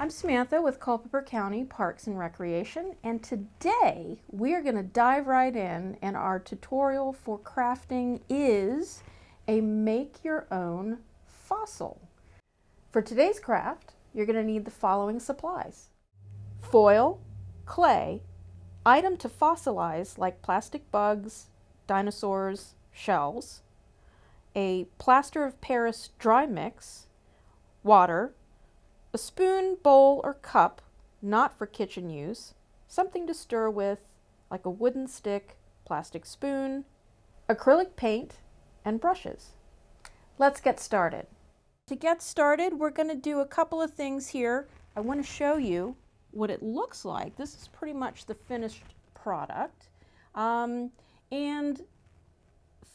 I'm Samantha with Culpeper County Parks and Recreation, and today we're going to dive right in, and our tutorial for crafting is a make your own fossil. For today's craft, you're going to need the following supplies: foil, clay, item to fossilize like plastic bugs, dinosaurs, shells, a plaster of Paris dry mix, water, a spoon, bowl, or cup, not for kitchen use, something to stir with, like a wooden stick, plastic spoon, acrylic paint, and brushes. Let's get started. To get started, we're going to do a couple of things here. I want to show you what it looks like. This is pretty much the finished product. And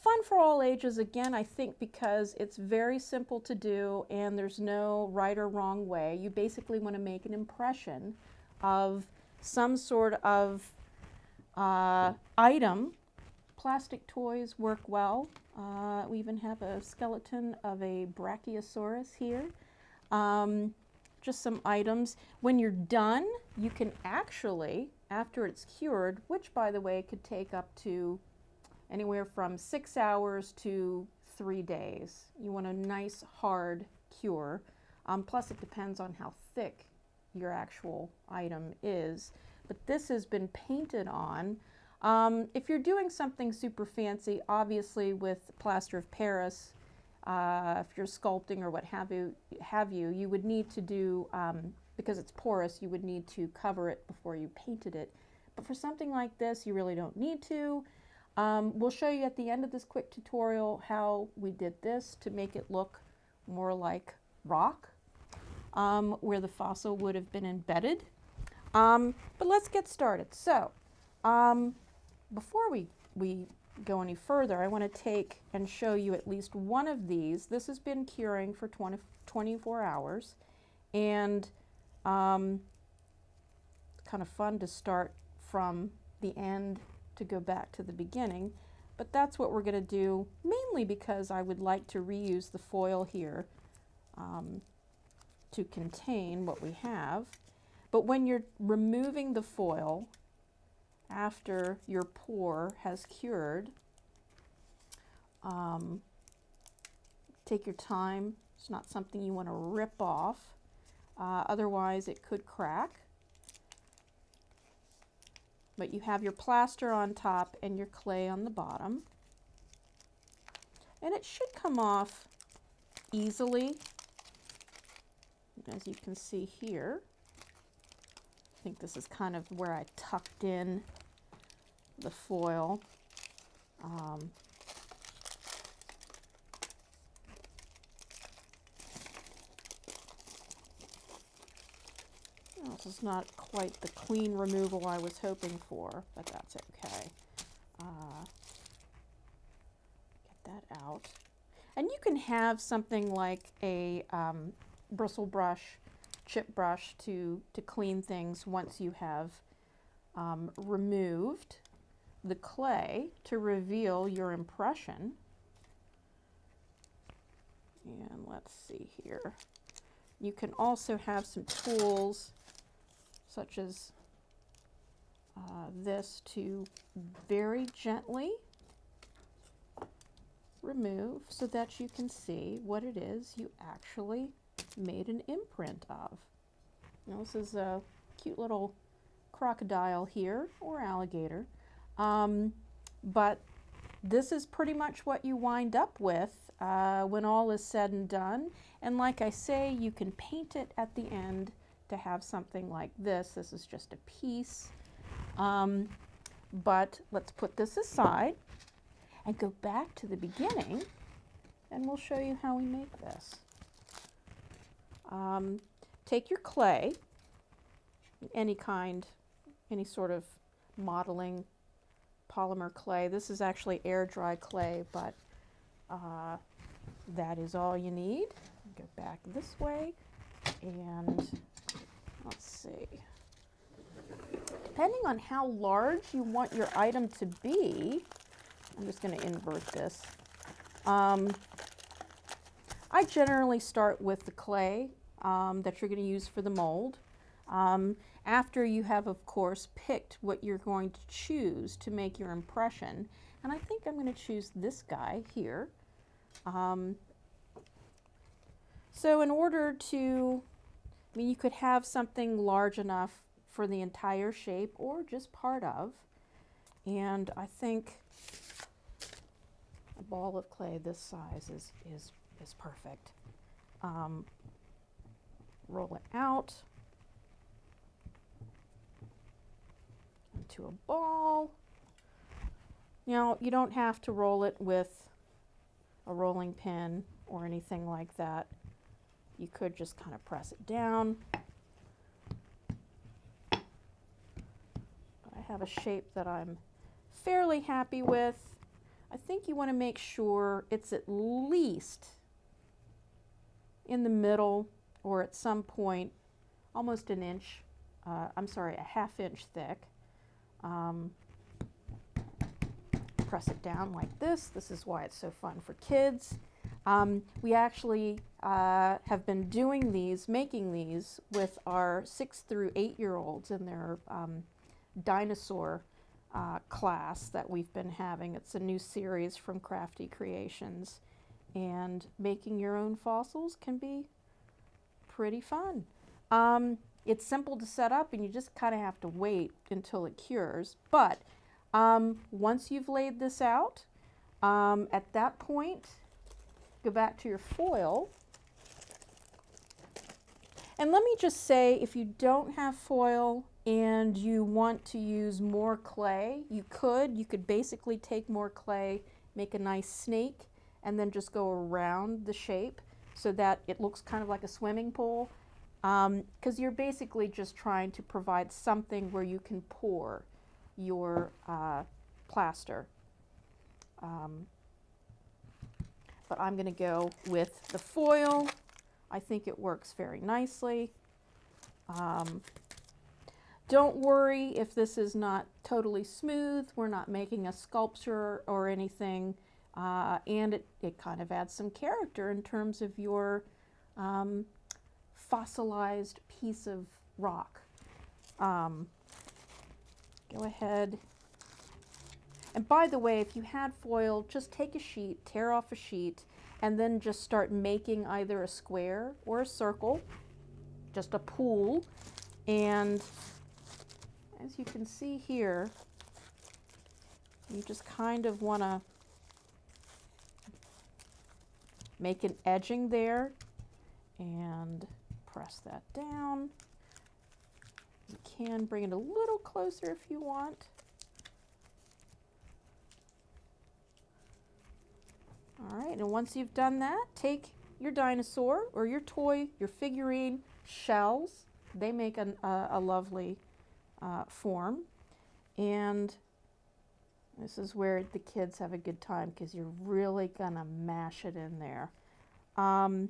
fun for all ages, again, I think because it's very simple to do and there's no right or wrong way. You basically want to make an impression of some sort of item. Plastic toys work well. We even have a skeleton of a brachiosaurus here. Just some items. When you're done, you can actually, after it's cured, which by the way could take up to anywhere from 6 hours to 3 days. You want a nice hard cure. Plus it depends on how thick your actual item is. But this has been painted on. If you're doing something super fancy, obviously with plaster of Paris, if you're sculpting or what have you, you would need to do, because it's porous, you would need to cover it before you painted it. But for something like this, you really don't need to. We'll show you at the end of this quick tutorial how we did this to make it look more like rock, where the fossil would have been embedded. But let's get started. So before we go any further, I want to take and show you at least one of these. This has been curing for 24 hours, and kind of fun to start from the end to go back to the beginning, but that's what we're going to do, mainly because I would like to reuse the foil here to contain what we have. But when you're removing the foil after your pour has cured, take your time. It's not something you want to rip off, otherwise it could crack. But you have your plaster on top and your clay on the bottom. And it should come off easily, as you can see here. I think this is kind of where I tucked in the foil. This is not quite the clean removal I was hoping for, but that's okay. Get that out. And you can have something like a bristle brush, chip brush to clean things once you have removed the clay to reveal your impression. And let's see here. You can also have some tools such as this to very gently remove so that you can see what it is you actually made an imprint of. Now, this is a cute little crocodile here, or alligator, but this is pretty much what you wind up with when all is said and done. And like I say, you can paint it at the end to have something like this. This is just a piece. But let's put this aside and go back to the beginning, and we'll show you how we make this. Take your clay, any kind, any sort of modeling polymer clay. This is actually air dry clay, but that is all you need. Go back this way, and let's see. Depending on how large you want your item to be, I'm just going to invert this. I generally start with the clay. that you're going to use for the mold. After you have, of course, picked what you're going to choose to make your impression. And I think I'm going to choose this guy here. So in order to, I mean, you could have something large enough for the entire shape or just part of. And I think a ball of clay this size is perfect. Roll it out into a ball. Now, you don't have to roll it with a rolling pin or anything like that. You could just kind of press it down. But I have a shape that I'm fairly happy with. I think you want to make sure it's at least in the middle or at some point almost an inch, I'm sorry, a half-inch thick. Press it down like this. This is why it's so fun for kids. We actually have been doing these, making these with our 6 through 8-year-olds in their dinosaur class that we've been having. It's a new series from Crafty Creations, and making your own fossils can be pretty fun. It's simple to set up and you just kind of have to wait until it cures, but once you've laid this out, at that point go back to your foil. And let me just say, if you don't have foil and you want to use more clay, you could basically take more clay, make a nice snake, and then just go around the shape so that it looks kind of like a swimming pool, because you're basically just trying to provide something where you can pour your plaster. But I'm going to go with the foil. I think it works very nicely. Don't worry if this is not totally smooth. We're not making a sculpture or anything. And it kind of adds some character in terms of your fossilized piece of rock. Go ahead. And by the way, if you had foil, just take a sheet, tear off a sheet, and then just start making either a square or a circle, just a pool. And as you can see here, you just kind of want to make an edging there and press that down. You can bring it a little closer if you want. All right, and once you've done that, take your dinosaur or your toy, your figurine, shells. They make a lovely form. And this is where the kids have a good time because you're really gonna mash it in there. One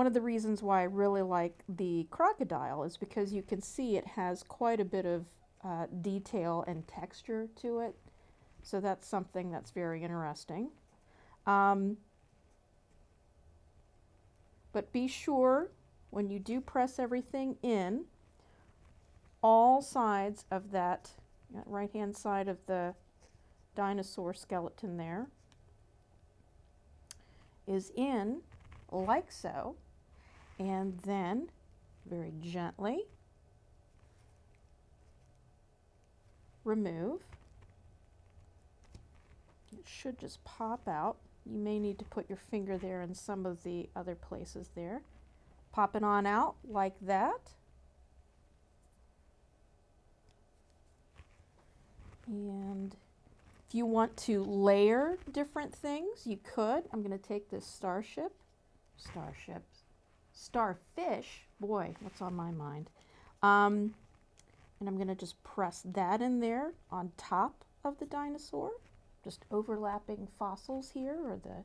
of the reasons why I really like the crocodile is because you can see it has quite a bit of detail and texture to it. So that's something that's very interesting. But be sure when you do press everything in, all sides of that right-hand side of the dinosaur skeleton there is in like so, and then very gently remove. It should just pop out. You may need to put your finger there in some of the other places there. Pop it on out like that. And if you want to layer different things, you could. I'm going to take this starfish, boy, what's on my mind. And I'm going to just press that in there on top of the dinosaur. Just overlapping fossils here, or the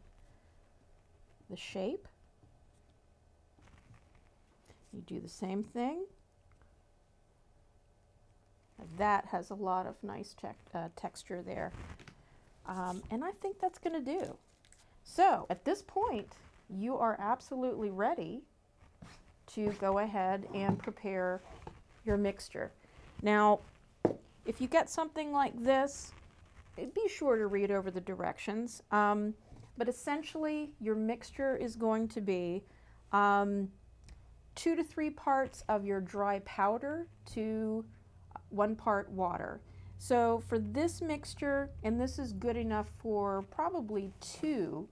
shape. You do the same thing. That has a lot of nice texture there. And I think that's going to do. So at this point, you are absolutely ready to go ahead and prepare your mixture. Now, if you get something like this, be sure to read over the directions. But essentially, your mixture is going to be 2 to 3 parts of your dry powder to 1 part water. So for this mixture, and this is good enough for probably 2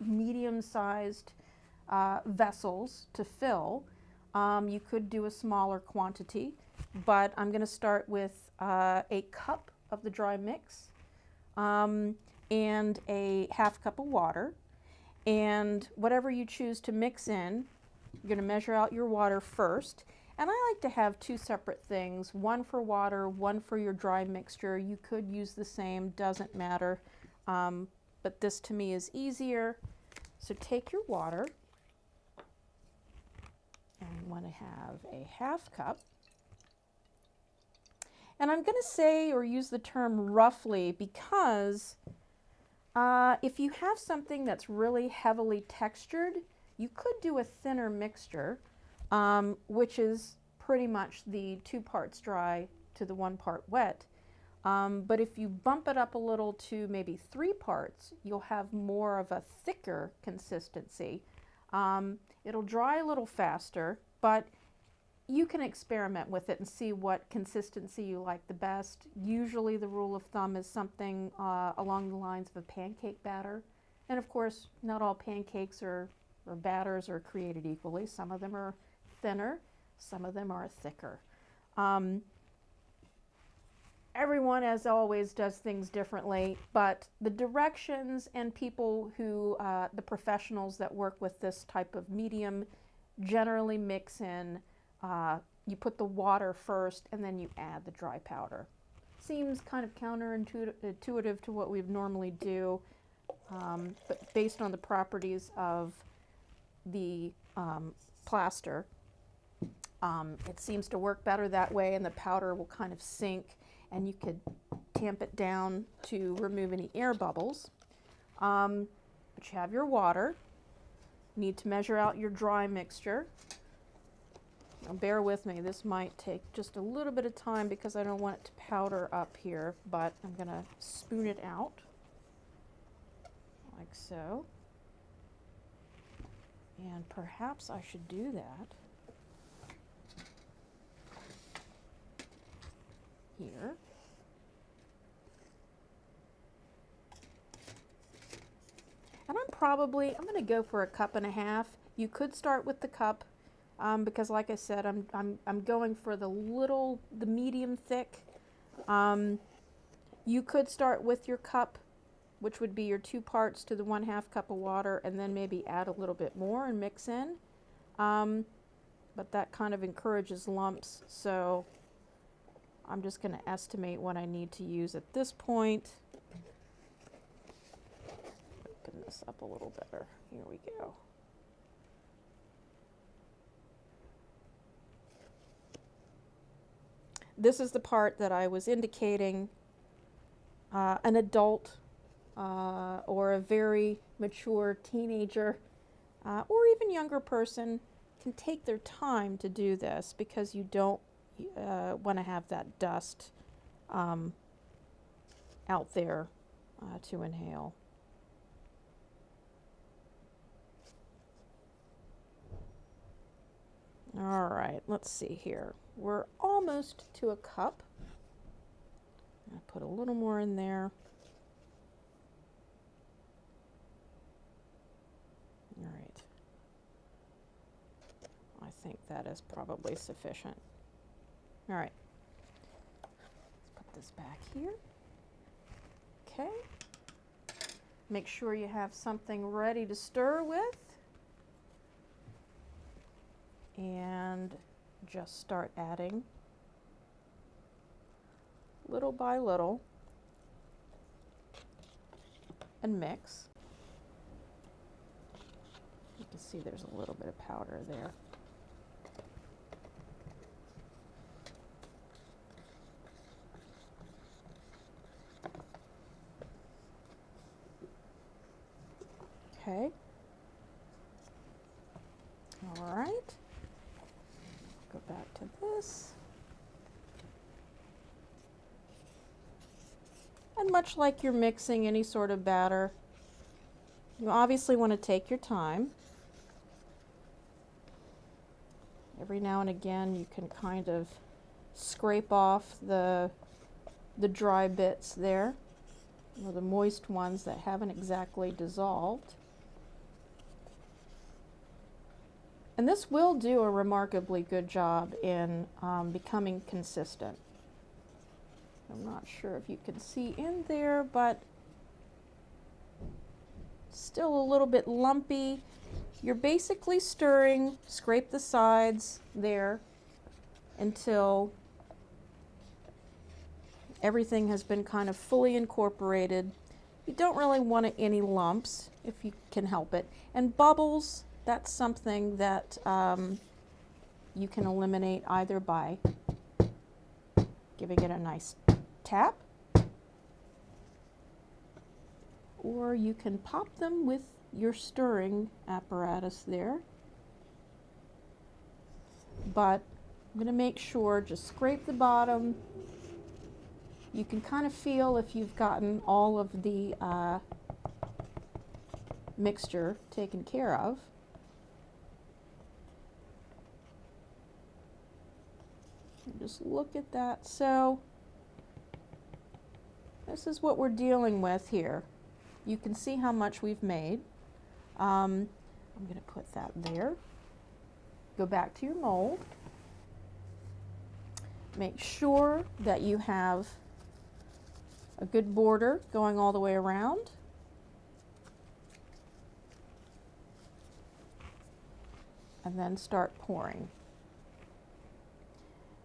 medium-sized vessels to fill. You could do a smaller quantity, but I'm going to start with a cup of the dry mix and a ½ cup of water. And whatever you choose to mix in, you're going to measure out your water first. And I like to have 2 separate things, 1 for water, 1 for your dry mixture. You could use the same, doesn't matter, but this to me is easier. So take your water, and you want to have a ½ cup. And I'm going to say or use the term roughly because if you have something that's really heavily textured, you could do a thinner mixture, which is pretty much the 2 parts dry to the 1 part wet. But if you bump it up a little to maybe 3 parts, you'll have more of a thicker consistency. It'll dry a little faster, but you can experiment with it and see what consistency you like the best. Usually the rule of thumb is something along the lines of a pancake batter. And of course, not all pancakes or batters are created equally. Some of them are thinner, some of them are thicker. Everyone, as always, does things differently, but the directions and people who, the professionals that work with this type of medium, generally mix in, you put the water first and then you add the dry powder. Seems kind of counterintuitive to what we normally do, but based on the properties of the plaster, it seems to work better that way, and the powder will kind of sink, and you could tamp it down to remove any air bubbles. But you have your water. You need to measure out your dry mixture. Now bear with me, this might take just a little bit of time because I don't want it to powder up here, but I'm going to spoon it out like so. And perhaps I should do that here. And I'm going to go for a cup and a half. You could start with the cup because, like I said, I'm going for the medium thick. You could start with your cup, which would be your 2 parts to the 1/2 cup of water, and then maybe add a little bit more and mix in. But that kind of encourages lumps, so I'm just going to estimate what I need to use at this point. Open this up a little better. Here we go. This is the part that I was indicating. An adult or a very mature teenager or even younger person can take their time to do this because you don't want to have that dust out there to inhale. All right, let's see here. We're almost to a cup. I'll put a little more in there. All right. I think that is probably sufficient. All right. Let's put this back here. Okay. Make sure you have something ready to stir with. And just start adding little by little and mix. You can see there's a little bit of powder there. Okay. All right. Go back to this. And much like you're mixing any sort of batter, you obviously want to take your time. Every now and again you can kind of scrape off the dry bits there, or the moist ones that haven't exactly dissolved. And this will do a remarkably good job in becoming consistent. I'm not sure if you can see in there, but still a little bit lumpy. You're basically stirring, scrape the sides there until everything has been kind of fully incorporated. You don't really want any lumps if you can help it. And bubbles, that's something that you can eliminate either by giving it a nice tap, or you can pop them with your stirring apparatus there. But I'm going to make sure, just scrape the bottom. You can kind of feel if you've gotten all of the mixture taken care of. And just look at that. So this is what we're dealing with here. You can see how much we've made. I'm going to put that there. Go back to your mold. Make sure that you have a good border going all the way around. And then start pouring.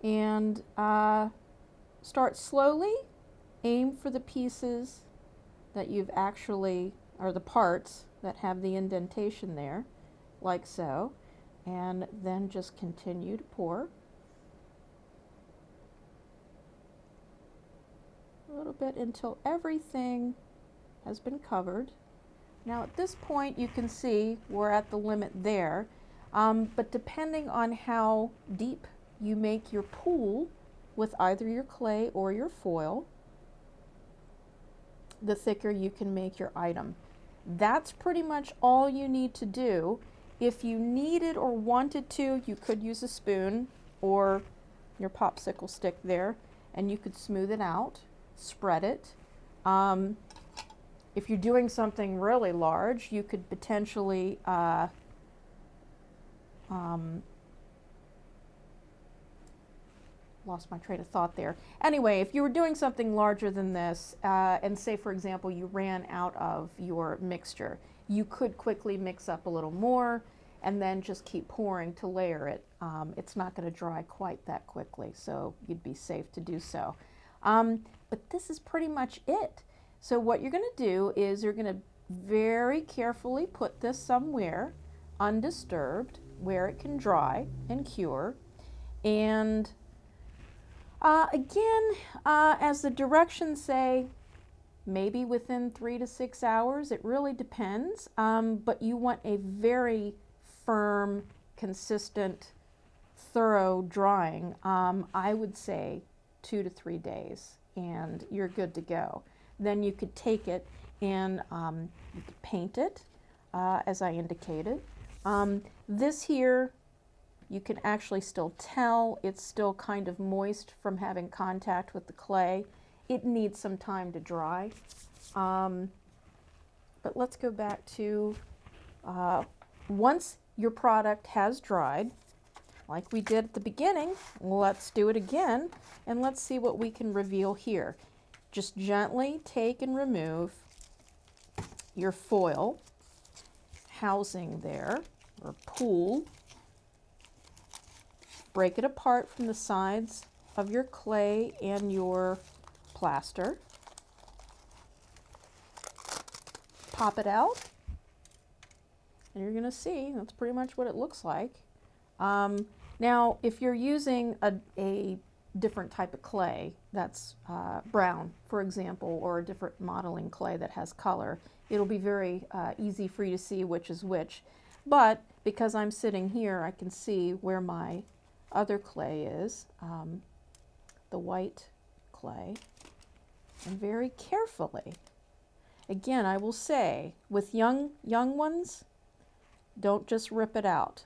And start slowly. Aim for the pieces that you've actually, or the parts that have the indentation there, like so. And then just continue to pour. A little bit until everything has been covered. Now at this point you can see we're at the limit there, but depending on how deep you make your pool with either your clay or your foil, the thicker you can make your item. That's pretty much all you need to do. If you needed or wanted to, you could use a spoon or your popsicle stick there, and you could smooth it out, spread it. If you're doing something really large, you could potentially lost my train of thought there. Anyway, if you were doing something larger than this, and say for example you ran out of your mixture, you could quickly mix up a little more and then just keep pouring to layer it. It's not going to dry quite that quickly, so you'd be safe to do so. But this is pretty much it. So what you're going to do is you're going to very carefully put this somewhere undisturbed where it can dry and cure. And again, as the directions say, maybe within 3 to 6 hours. It really depends, but you want a very firm, consistent, thorough drying. I would say 2 to 3 days, and you're good to go. Then you could take it and you could paint it, as I indicated. This here, you can actually still tell it's still kind of moist from having contact with the clay. It needs some time to dry. But let's go back to once your product has dried, like we did at the beginning, let's do it again, and let's see what we can reveal here. Just gently take and remove your foil housing there, or pool. Break it apart from the sides of your clay and your plaster. Pop it out, and you're going to see that's pretty much what it looks like. Now, if you're using a different type of clay that's brown, for example, or a different modeling clay that has color, it'll be very easy for you to see which is which. But because I'm sitting here, I can see where my other clay is, the white clay, and very carefully. Again, I will say, with young ones, don't just rip it out.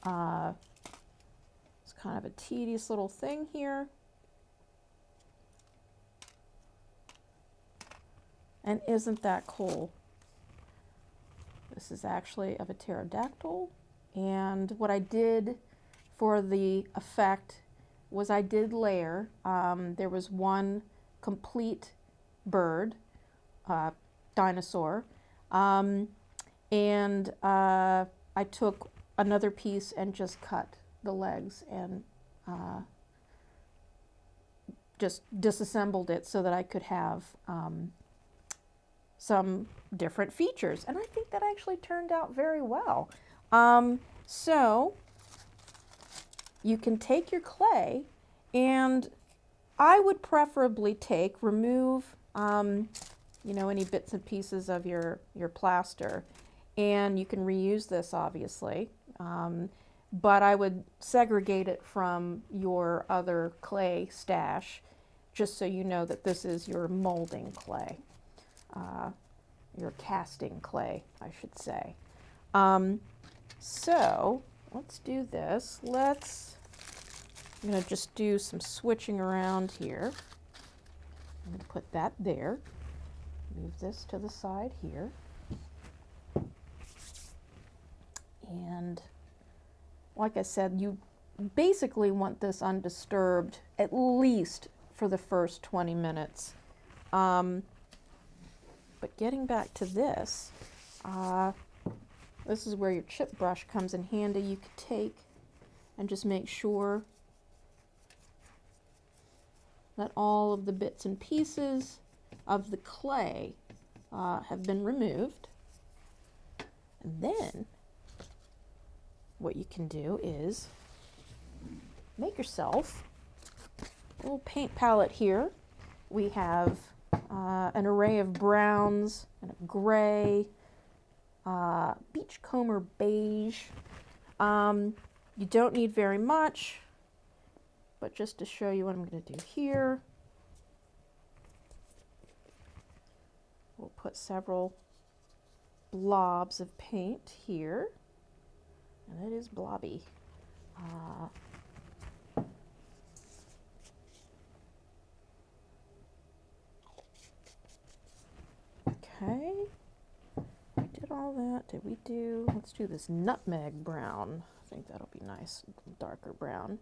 It's kind of a tedious little thing here. And isn't that cool? This is actually of a pterodactyl. And what I did for the effect was I did layer. There was one complete bird, dinosaur, and I took another piece and just cut the legs and just disassembled it so that I could have some different features. And I think that actually turned out very well. So you can take your clay, and I would preferably remove you know, any bits and pieces of your plaster, and you can reuse this obviously, but I would segregate it from your other clay stash, just so you know that this is your molding clay, your casting clay, I should say. So let's do this. I'm going to just do some switching around here. I'm going to put that there. Move this to the side here. And like I said, you basically want this undisturbed at least for the first 20 minutes. But getting back to this, this is where your chip brush comes in handy. You could take and just make sure that all of the bits and pieces of the clay have been removed. And then what you can do is make yourself a little paint palette here. We have an array of browns and a gray, beachcomber beige. You don't need very much, but just to show you what I'm going to do here, we'll put several blobs of paint here, and it is blobby. Okay, we did all that. Did we do, let's do this nutmeg brown. I think that'll be nice, darker brown.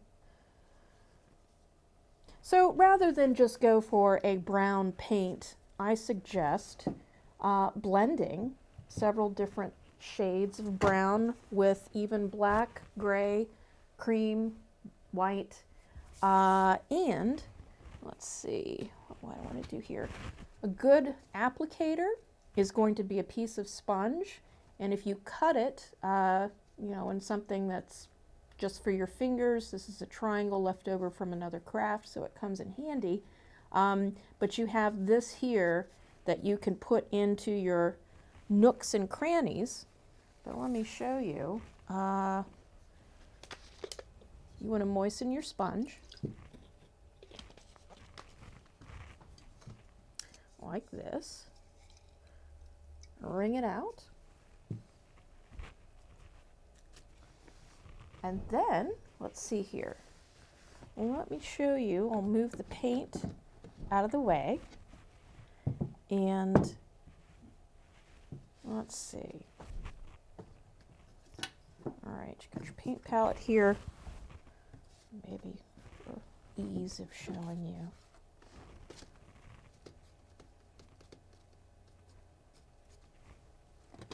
So rather than just go for a brown paint, I suggest blending several different shades of brown with even black, gray, cream, white, and let's see, what do I want to do here? A good applicator is going to be a piece of sponge, and if you cut it, you know, in something that's just for your fingers, this is a triangle left over from another craft, so it comes in handy. But you have this here that you can put into your nooks and crannies. But let me show you. You want to moisten your sponge like this. Wring it out. And then, let's see here. Let me show you. I'll move the paint out of the way. And let's see. All right, you got your paint palette here. Maybe for ease of showing you.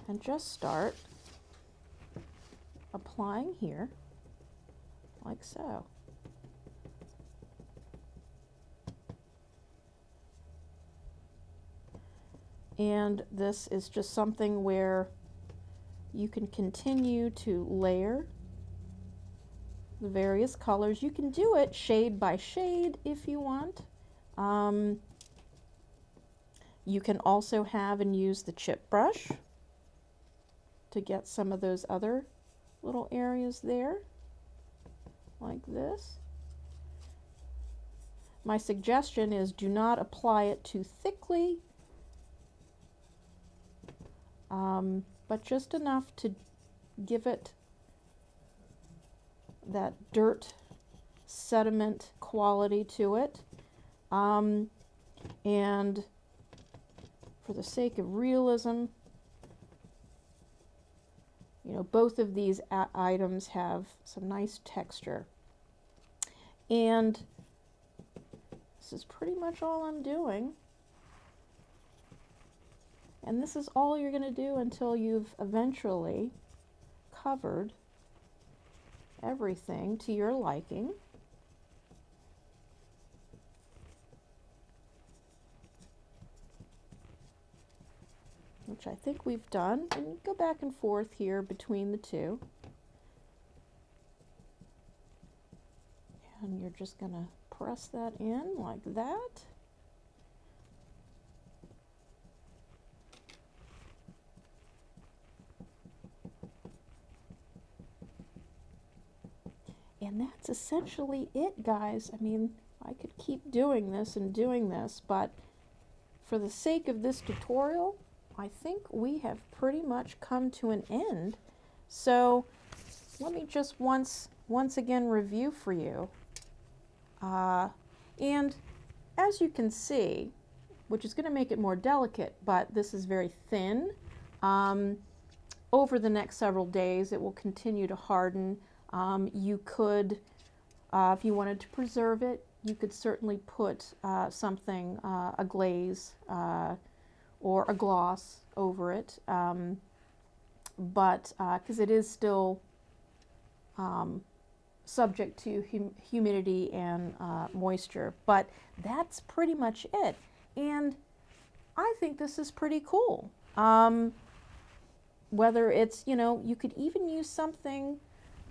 And just start applying here, like so. And this is just something where you can continue to layer the various colors. You can do it shade by shade if you want. You can also have and use the chip brush to get some of those other little areas there, like this. My suggestion is do not apply it too thickly, but just enough to give it that dirt sediment quality to it. And for the sake of realism, you know, both of these items have some nice texture. And this is pretty much all I'm doing. And this is all you're going to do until you've eventually covered everything to your liking. Which I think we've done, and go back and forth here between the two. And you're just going to press that in like that. And that's essentially it, guys. I mean, I could keep doing this and doing this, but for the sake of this tutorial, I think we have pretty much come to an end. So let me just once again review for you. And as you can see, which is going to make it more delicate, but this is very thin. Over the next several days, it will continue to harden. You could, if you wanted to preserve it, you could certainly put something, a glaze or a gloss over it, but because it is still subject to humidity and moisture. But that's pretty much it. And I think this is pretty cool. Whether it's, you know, you could even use something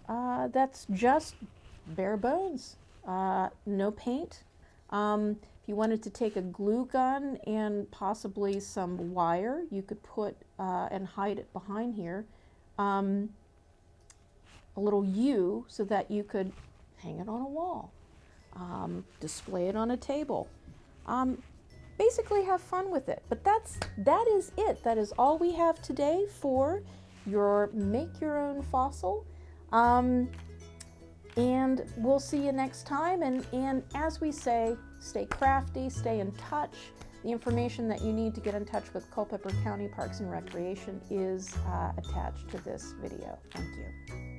that's just bare bones, no paint. If you wanted to take a glue gun and possibly some wire, you could put and hide it behind here, a little U, so that you could hang it on a wall, display it on a table, basically have fun with it. But that is it. That is all we have today for your make your own fossil. And we'll see you next time. And as we say, stay crafty, stay in touch. The information that you need to get in touch with Culpeper County Parks and Recreation is attached to this video. Thank you.